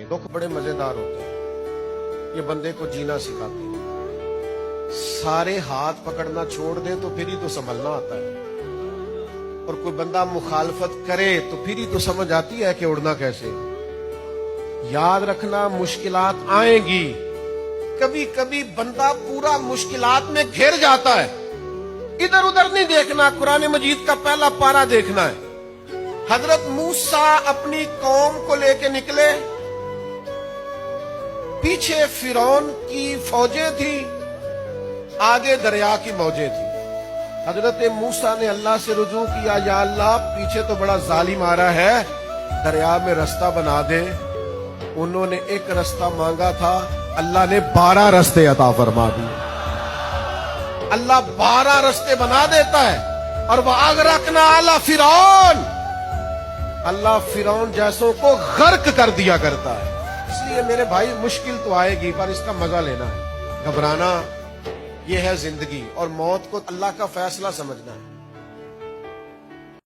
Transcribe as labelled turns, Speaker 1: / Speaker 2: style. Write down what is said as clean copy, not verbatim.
Speaker 1: दुख बड़े मजेदार होते हैं, ये बंदे को जीना सिखाते हैं। सारे हाथ पकड़ना छोड़ दे तो फिर ही तो संभलना आता है, और कोई बंदा मुखालफत करे तो फिर ही तो समझ आती है कि उड़ना कैसे। याद रखना, मुश्किलात आएंगी, कभी कभी बंदा पूरा मुश्किलात में घिर जाता है, इधर उधर नहीं देखना, कुरान मजीद का पहला पारा देखना है। हजरत मूसा अपनी कौम को लेके निकले, पीछे फिरौन की फौजें थी, आगे दरिया की मौजें थी। हजरत मूसा ने अल्लाह से रुजू किया, या अल्लाह पीछे तो बड़ा जालिम आ रहा है, दरिया में रास्ता बना दे। उन्होंने एक रास्ता मांगा था, अल्लाह ने 12 रास्ते अता फरमा दिए। अल्लाह 12 रास्ते बना देता है। और वह अगरकना आला फिरौन, अल्लाह फिरौन जैसों को गर्क कर दिया करता है। इसलिए मेरे भाई, मुश्किल तो आएगी पर इसका मजा लेना है, घबराना ये है जिंदगी, और मौत को अल्लाह का फैसला समझना है।